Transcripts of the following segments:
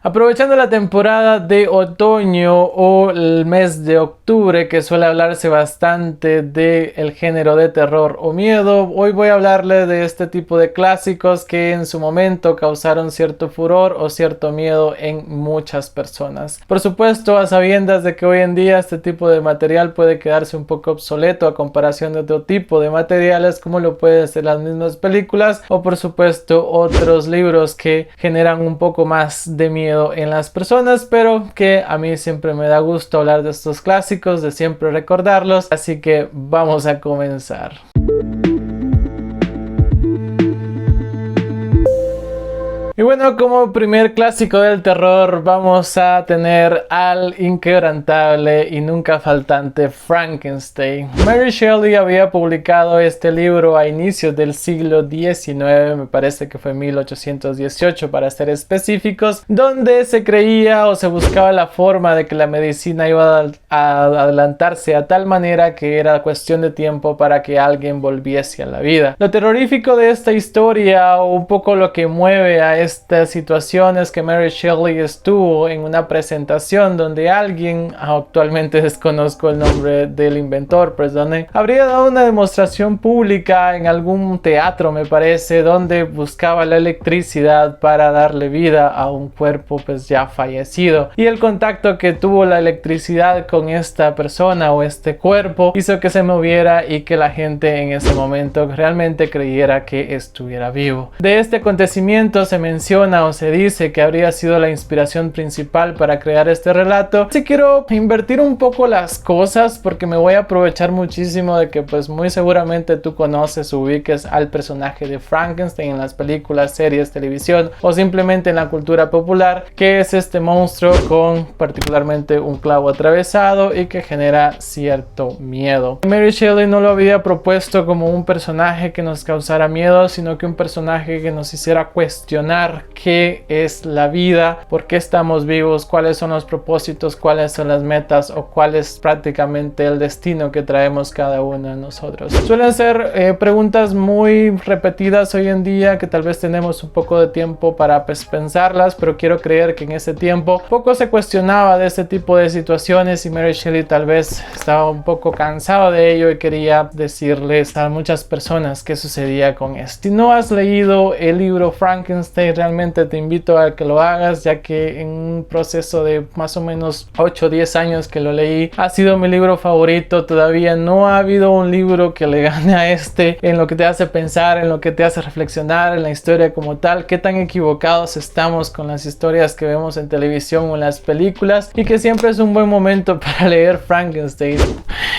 Aprovechando la temporada de otoño o el mes de octubre, que suele hablarse bastante del género de terror o miedo, hoy voy a hablarle de este tipo de clásicos que en su momento causaron cierto furor o cierto miedo en muchas personas. Por supuesto, a sabiendas de que hoy en día este tipo de material puede quedarse un poco obsoleto a comparación de otro tipo de materiales como lo pueden ser las mismas películas o por supuesto otros libros que generan un poco más de miedo en las personas, pero que a mí siempre me da gusto hablar de estos clásicos, de siempre recordarlos, así que vamos a comenzar. Y bueno, como primer clásico del terror vamos a tener al inquebrantable y nunca faltante Frankenstein. Mary Shelley había publicado este libro a inicios del siglo XIX, me parece que fue 1818 para ser específicos, donde se creía o se buscaba la forma de que la medicina iba a adelantarse a tal manera que era cuestión de tiempo para que alguien volviese a la vida. Lo terrorífico de esta historia o un poco lo que mueve a estas situaciones que Mary Shelley estuvo en una presentación donde alguien, actualmente desconozco el nombre del inventor, perdone, habría dado una demostración pública en algún teatro, me parece, donde buscaba la electricidad para darle vida a un cuerpo pues ya fallecido, y el contacto que tuvo la electricidad con esta persona o este cuerpo hizo que se moviera y que la gente en ese momento realmente creyera que estuviera vivo. De este acontecimiento se menciona o se dice que habría sido la inspiración principal para crear este relato. Sí quiero invertir un poco las cosas porque me voy a aprovechar muchísimo de que pues muy seguramente tú conoces o ubiques al personaje de Frankenstein en las películas, series, televisión o simplemente en la cultura popular, que es este monstruo con particularmente un clavo atravesado y que genera cierto miedo. Mary Shelley no lo había propuesto como un personaje que nos causara miedo, sino que un personaje que nos hiciera cuestionar qué es la vida, por qué estamos vivos, cuáles son los propósitos, cuáles son las metas o cuál es prácticamente el destino que traemos cada uno de nosotros. Suelen ser preguntas muy repetidas hoy en día que tal vez tenemos un poco de tiempo para pensarlas, pero quiero creer que en ese tiempo poco se cuestionaba de este tipo de situaciones y Mary Shelley tal vez estaba un poco cansado de ello y quería decirles a muchas personas qué sucedía con esto. Si no has leído el libro Frankenstein, realmente te invito a que lo hagas, ya que en un proceso de más o menos 8 o 10 años que lo leí, ha sido mi libro favorito. Todavía no ha habido un libro que le gane a este en lo que te hace pensar, en lo que te hace reflexionar, en la historia como tal, qué tan equivocados estamos con las historias que vemos en televisión o en las películas, y que siempre es un buen momento para leer Frankenstein.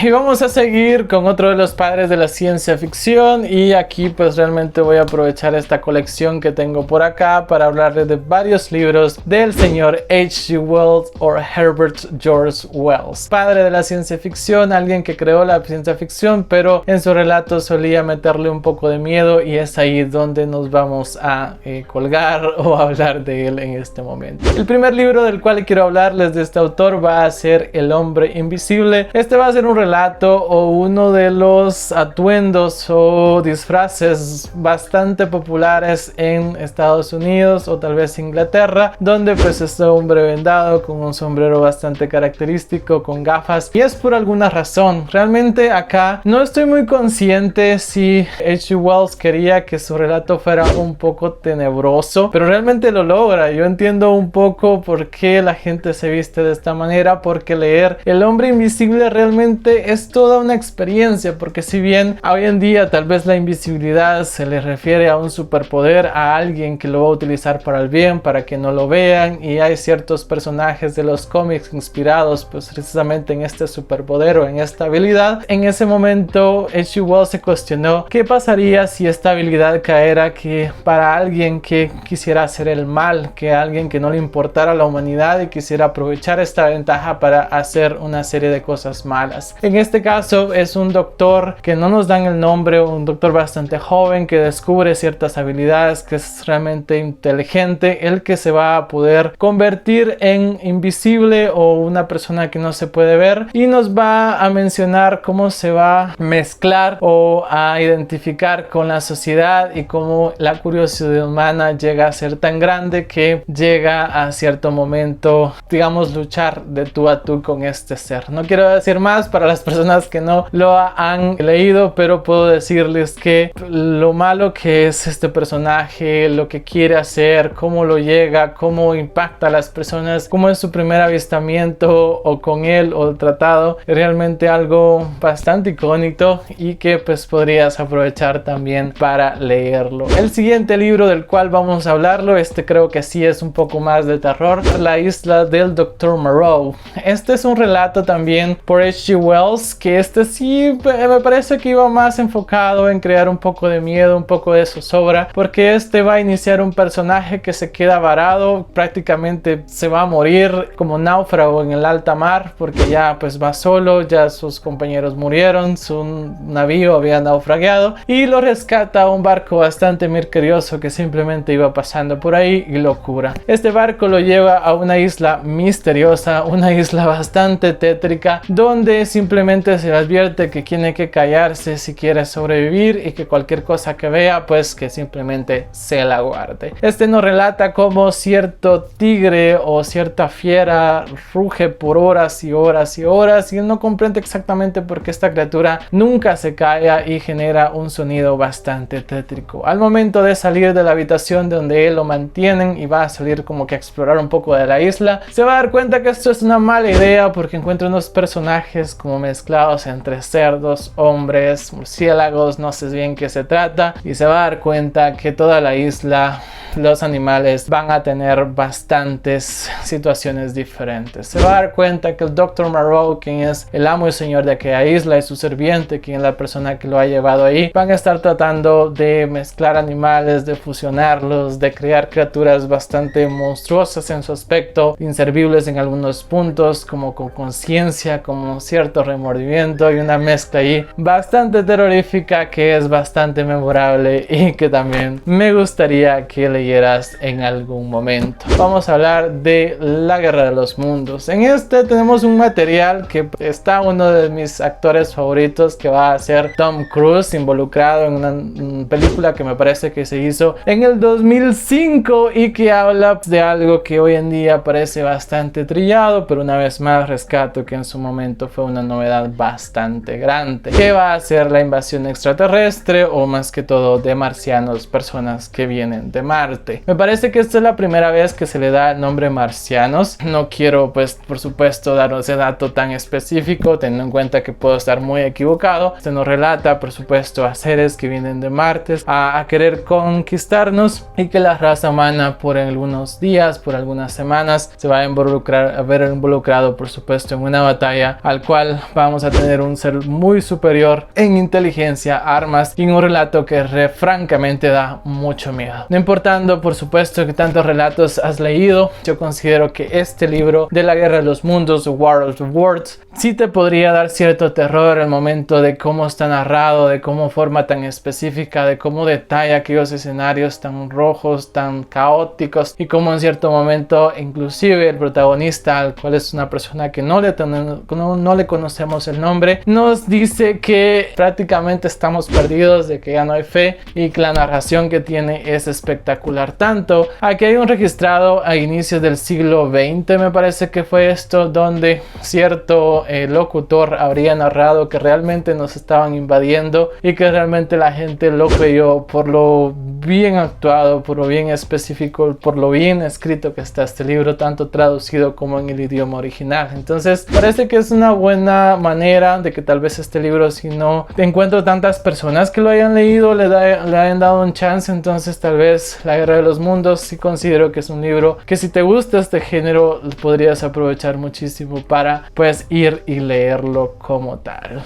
Y vamos a seguir con otro de los padres de la ciencia ficción, y aquí pues realmente voy a aprovechar esta colección que tengo por acá para hablarles de varios libros del señor H.G. Wells o Herbert George Wells, padre de la ciencia ficción, alguien que creó la ciencia ficción, pero en su relato solía meterle un poco de miedo, y es ahí donde nos vamos a colgar o hablar de él en este momento. El primer libro del cual quiero hablarles de este autor va a ser El hombre invisible. Este va a ser un relato o uno de los atuendos o disfraces bastante populares en Estados Unidos o tal vez Inglaterra, donde pues este hombre vendado con un sombrero bastante característico, con gafas, y es por alguna razón. Realmente acá no estoy muy consciente si H.G. Wells quería que su relato fuera un poco tenebroso, pero realmente lo logra. Yo entiendo un poco por qué la gente se viste de esta manera, porque leer El hombre invisible realmente es toda una experiencia, porque si bien hoy en día tal vez la invisibilidad se le refiere a un superpoder, a alguien que lo va a utilizar para el bien, para que no lo vean, y hay ciertos personajes de los cómics inspirados pues precisamente en este superpoder o en esta habilidad. En ese momento H.G. Wells se cuestionó qué pasaría si esta habilidad caera que para alguien que quisiera hacer el mal, que alguien que no le importara la humanidad y quisiera aprovechar esta ventaja para hacer una serie de cosas malas. En este caso es un doctor que no nos dan el nombre, un doctor bastante joven que descubre ciertas habilidades que es realmente bastante inteligente, el que se va a poder convertir en invisible o una persona que no se puede ver, y nos va a mencionar cómo se va a mezclar o a identificar con la sociedad y cómo la curiosidad humana llega a ser tan grande que llega a cierto momento, digamos, luchar de tú a tú con este ser. No quiero decir más para las personas que no lo han leído, pero puedo decirles que lo malo que es este personaje, lo que quiere hacer, cómo lo llega, cómo impacta a las personas, cómo es su primer avistamiento o con él o tratado, es realmente algo bastante icónico y que pues podrías aprovechar también para leerlo. El siguiente libro del cual vamos a hablarlo, este creo que sí es un poco más de terror, La isla del Dr. Moreau. Este es un relato también por H.G. Wells, que este sí me parece que iba más enfocado en crear un poco de miedo, un poco de zozobra, porque este va a iniciar un personaje que se queda varado, prácticamente se va a morir como náufrago en el alta mar, porque ya pues va solo, ya sus compañeros murieron, su navío había naufragado y lo rescata un barco bastante misterioso que simplemente iba pasando por ahí y lo cura. Este barco lo lleva a una isla misteriosa, una isla bastante tétrica, donde simplemente se le advierte que tiene que callarse si quiere sobrevivir y que cualquier cosa que vea pues que simplemente se la guarde. Este nos relata cómo cierto tigre o cierta fiera ruge por horas y horas y horas y él no comprende exactamente por qué esta criatura nunca se calla y genera un sonido bastante tétrico. Al momento de salir de la habitación donde él lo mantienen y va a salir como que a explorar un poco de la isla, se va a dar cuenta que esto es una mala idea porque encuentra unos personajes como mezclados entre cerdos, hombres, murciélagos, no sé bien qué se trata, y se va a dar cuenta que toda la isla, los animales van a tener bastantes situaciones diferentes. Se va a dar cuenta que el Dr. Moreau, quien es el amo y señor de aquella isla, y su sirviente, quien es la persona que lo ha llevado ahí, van a estar tratando de mezclar animales, de fusionarlos, de crear criaturas bastante monstruosas en su aspecto, inservibles en algunos puntos, como con conciencia, como cierto remordimiento y una mezcla ahí bastante terrorífica que es bastante memorable y que también me gustaría que leyeras en algún momento. Vamos a hablar de La Guerra de los Mundos. En este tenemos un material que está uno de mis actores favoritos, que va a ser Tom Cruise, involucrado en una película que me parece que se hizo en el 2005 y que habla de algo que hoy en día parece bastante trillado, pero una vez más rescato que en su momento fue una novedad bastante grande, que va a ser la invasión extraterrestre o más que todo de marcianos, personas que vienen de Marte. Me parece que esta es la primera vez que se le da el nombre marcianos. No quiero pues por supuesto dar ese dato tan específico, teniendo en cuenta que puedo estar muy equivocado. Se nos relata por supuesto a seres que vienen de Marte a querer conquistarnos y que la raza humana por algunos días, por algunas semanas se va a ver involucrado por supuesto en una batalla al cual vamos a tener un ser muy superior en inteligencia, armas y un relato que francamente da mucho miedo. No importando por supuesto que tantos relatos has leído, yo considero que este libro de La Guerra de los Mundos, War of the Worlds, sí te podría dar cierto terror al momento de cómo está narrado, de cómo forma tan específica, de cómo detalla aquellos escenarios tan rojos, tan caóticos y cómo en cierto momento inclusive el protagonista, al cual es una persona que no le conocemos el nombre, nos dice que prácticamente estamos perdidos, de que ya no hay fe y que la narración que tiene es espectacular. Tanto aquí hay un registrado a inicios del siglo XX, me parece que fue esto, donde cierto locutor habría narrado que realmente nos estaban invadiendo y que realmente la gente lo creyó por lo bien actuado, por lo bien específico, por lo bien escrito que está este libro, tanto traducido como en el idioma original. Entonces parece que es una buena manera de que tal vez este libro, si no encuentro tantas personas que lo hayan leído, le hayan dado un chance, entonces tal vez La Guerra de los Mundos sí considero que es un libro que si te gusta este género podrías aprovechar muchísimo para pues ir y leerlo como tal.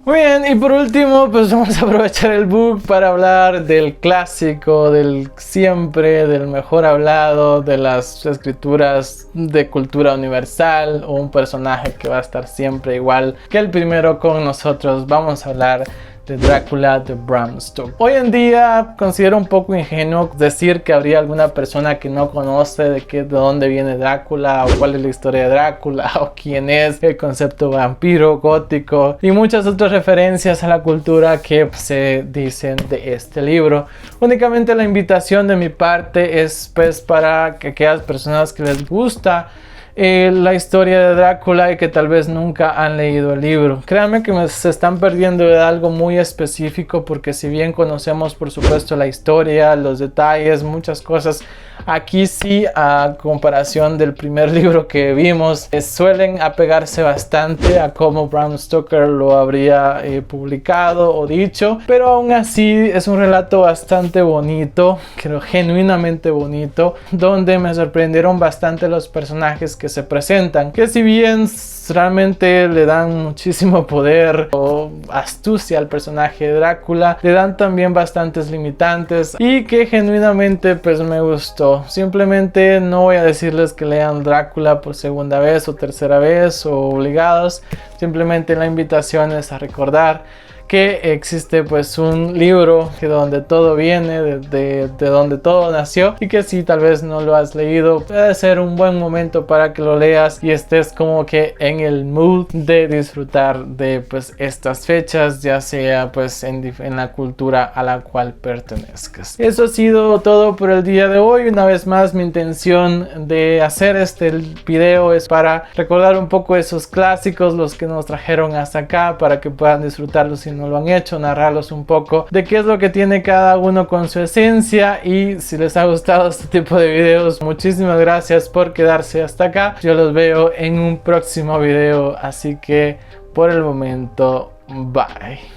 Muy bien, y por último pues vamos a aprovechar el book para hablar del clásico, del siempre, del mejor hablado, de las escrituras de cultura universal, o un personaje que va a estar siempre igual que el primero con nosotros. Vamos a hablar de Drácula de Bram Stoker. Hoy en día considero un poco ingenuo decir que habría alguna persona que no conoce de dónde viene Drácula, o cuál es la historia de Drácula, o quién es el concepto vampiro, gótico y muchas otras referencias a la cultura que se dicen de este libro. Únicamente la invitación de mi parte es pues para que aquellas personas que les gusta la historia de Drácula y que tal vez nunca han leído el libro, créanme que se están perdiendo de algo muy específico, porque si bien conocemos por supuesto la historia, los detalles, muchas cosas, aquí sí, a comparación del primer libro que vimos, suelen apegarse bastante a cómo Bram Stoker lo habría publicado o dicho, pero aún así es un relato bastante bonito, creo genuinamente bonito, donde me sorprendieron bastante los personajes que se presentan, que si bien realmente le dan muchísimo poder o astucia al personaje de Drácula, le dan también bastantes limitantes y que genuinamente pues me gustó. Simplemente no voy a decirles que lean Drácula por segunda vez o tercera vez o obligados, simplemente la invitación es a recordar que existe pues un libro que donde todo viene, de donde todo nació, y que si tal vez no lo has leído, puede ser un buen momento para que lo leas y estés como que en el mood de disfrutar de pues estas fechas, ya sea pues en la cultura a la cual pertenezcas. Eso ha sido todo por el día de hoy. Una vez más, mi intención de hacer este video es para recordar un poco esos clásicos, los que nos trajeron hasta acá, para que puedan disfrutarlos si no lo han hecho, narrarlos un poco de qué es lo que tiene cada uno con su esencia. Y si les ha gustado este tipo de videos, muchísimas gracias por quedarse hasta acá. Yo los veo en un próximo video, así que por el momento, bye.